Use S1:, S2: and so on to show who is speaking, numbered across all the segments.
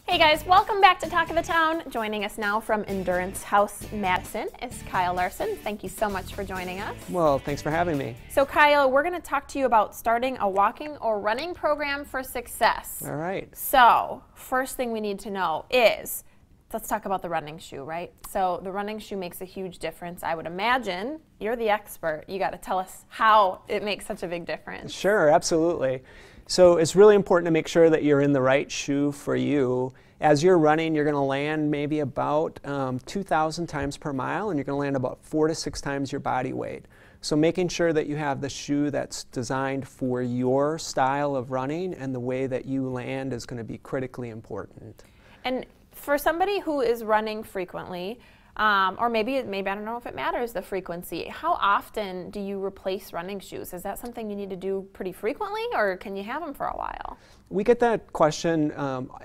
S1: Hey guys, welcome back to Talk of the Town. Joining us now from Endurance House Madison is Kyle Larson. Thank you so much for joining us.
S2: Well, thanks for having me.
S1: So Kyle, we're going to talk to you about starting a walking or running program for success.
S2: All right.
S1: So, first thing we need to know is, let's talk about the running shoe, right? So the running shoe makes a huge difference. I would imagine you're the expert. You got to tell us how it makes such a big difference.
S2: Sure, absolutely. So it's really important to make sure that you're in the right shoe for you. As you're running, you're going to land maybe about 2,000 times per mile, and you're going to land about 4 to 6 times your body weight. So making sure that you have the shoe that's designed for your style of running and the way that you land is going to be critically important.
S1: And for somebody who is running frequently, or maybe I don't know if it matters, the frequency, how often do you replace running shoes? Is that something you need to do pretty frequently, or can you have them for a while?
S2: We get that question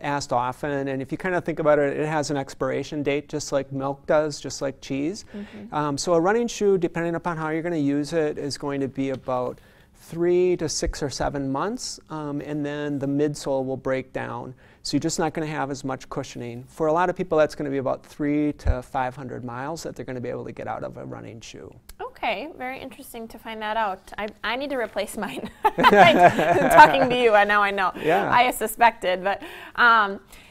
S2: asked often, and if you kind of think about it, it has an expiration date just like milk does, just like cheese. Mm-hmm. So a running shoe, depending upon how you're going to use it, is going to be about 3 to 6 or 7 months, and then the midsole will break down. So you're just not going to have as much cushioning. For a lot of people, that's going to be about 300 to 500 miles that they're going to be able to get out of a running shoe.
S1: Okay, very interesting to find that out. I need to replace mine. Talking to you, now I know.
S2: Yeah.
S1: I suspected, but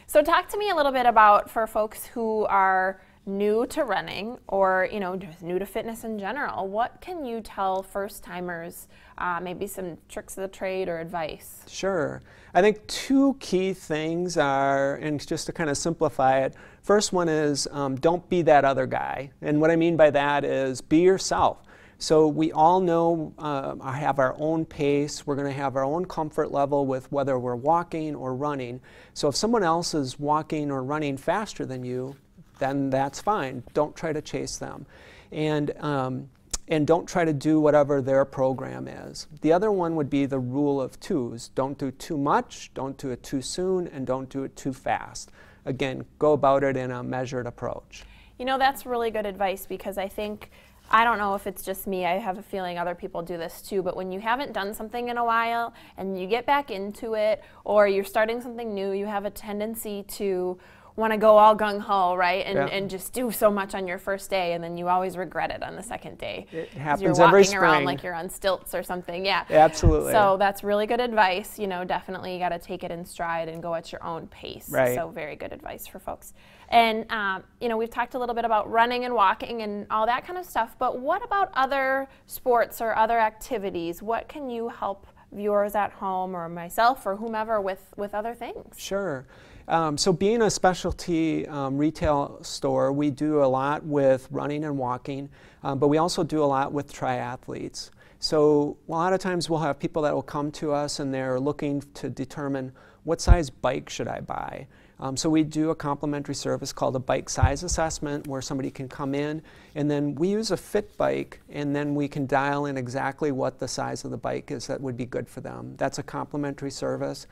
S1: so talk to me a little bit about, for folks who are new to running or just new to fitness in general, what can you tell first timers, maybe some tricks of the trade or advice?
S2: Sure. I think 2 key things are, and just to kind of simplify it, first one is don't be that other guy. And what I mean by that is be yourself. So we all know, have our own pace. We're going to have our own comfort level with whether we're walking or running. So if someone else is walking or running faster than you, then that's fine. Don't try to chase them. And don't try to do whatever their program is. The other one would be the rule of 2s. Don't do too much, don't do it too soon, and don't do it too fast. Again, go about it in a measured approach.
S1: That's really good advice, because I don't know if it's just me, I have a feeling other people do this too, but when you haven't done something in a while and you get back into it, or you're starting something new, you have a tendency to want to go all gung-ho, right? And just do so much on your first day, and then you always regret it on the second day.
S2: It happens
S1: you're
S2: every
S1: walking around
S2: spring.
S1: like you're on stilts or something. Yeah.
S2: Absolutely.
S1: So that's really good advice. Definitely you got to take it in stride and go at your own pace.
S2: Right.
S1: So very good advice for folks. And we've talked a little bit about running and walking and all that kind of stuff, but what about other sports or other activities? What can you help viewers at home or myself or whomever with other things?
S2: Sure. So being a specialty retail store, we do a lot with running and walking, but we also do a lot with triathletes. So a lot of times we'll have people that will come to us and they're looking to determine what size bike should I buy. So we do a complimentary service called a bike size assessment, where somebody can come in and then we use a fit bike, and then we can dial in exactly what the size of the bike is that would be good for them. That's a complimentary service.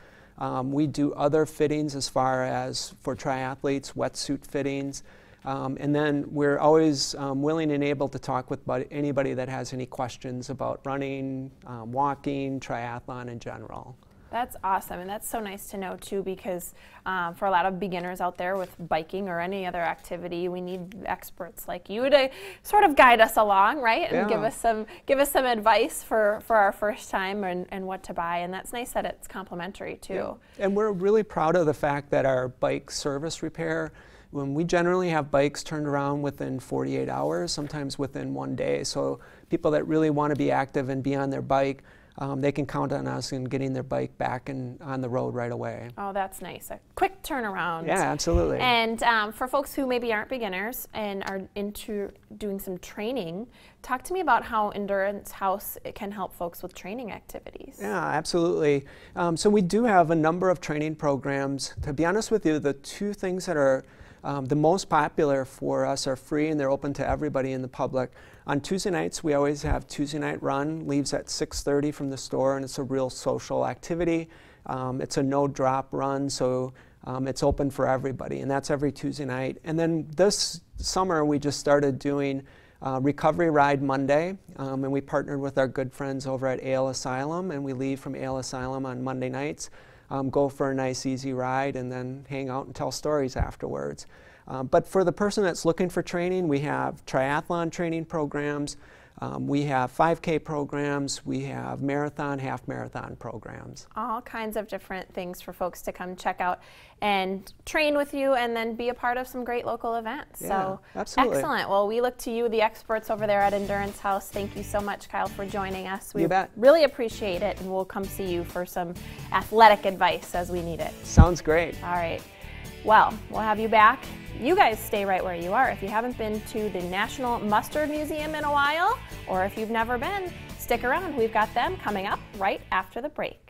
S2: We do other fittings as far as for triathletes, wetsuit fittings. And then we're always willing and able to talk with anybody that has any questions about running, walking, triathlon in general.
S1: That's awesome, and that's so nice to know too, because for a lot of beginners out there with biking or any other activity, we need experts like you to sort of guide us along, right? And give us some advice for our first time and what to buy. And that's nice that it's complimentary too.
S2: Yeah. And we're really proud of the fact that our bike service repair, when we generally have bikes turned around within 48 hours, sometimes within 1 day. So people that really want to be active and be on their bike, they can count on us in getting their bike back and on the road right away.
S1: Oh, that's nice. A quick turnaround.
S2: Yeah, absolutely.
S1: And for folks who maybe aren't beginners and are into doing some training, talk to me about how Endurance House can help folks with training activities.
S2: Yeah, absolutely. So we do have a number of training programs. To be honest with you, the 2 things that are the most popular for us are free, and they're open to everybody in the public. On Tuesday nights, we always have Tuesday Night Run, leaves at 6:30 from the store, and it's a real social activity. It's a no-drop run, so it's open for everybody, and that's every Tuesday night. And then this summer, we just started doing Recovery Ride Monday, and we partnered with our good friends over at Ale Asylum, and we leave from Ale Asylum on Monday nights. go for a nice easy ride, and then hang out and tell stories afterwards. But for the person that's looking for training, we have triathlon training programs, we have 5K programs, we have marathon, half marathon programs.
S1: All kinds of different things for folks to come check out and train with you and then be a part of some great local events.
S2: Yeah,
S1: so
S2: absolutely.
S1: Excellent. Well, we look to you, the experts over there at Endurance House. Thank you so much, Kyle, for joining us. We
S2: You bet.
S1: really appreciate it, and we'll come see you for some athletic advice as we need it.
S2: Sounds great.
S1: All right. Well, we'll have you back. You guys stay right where you are. If you haven't been to the National Mustard Museum in a while, or if you've never been, stick around. We've got them coming up right after the break.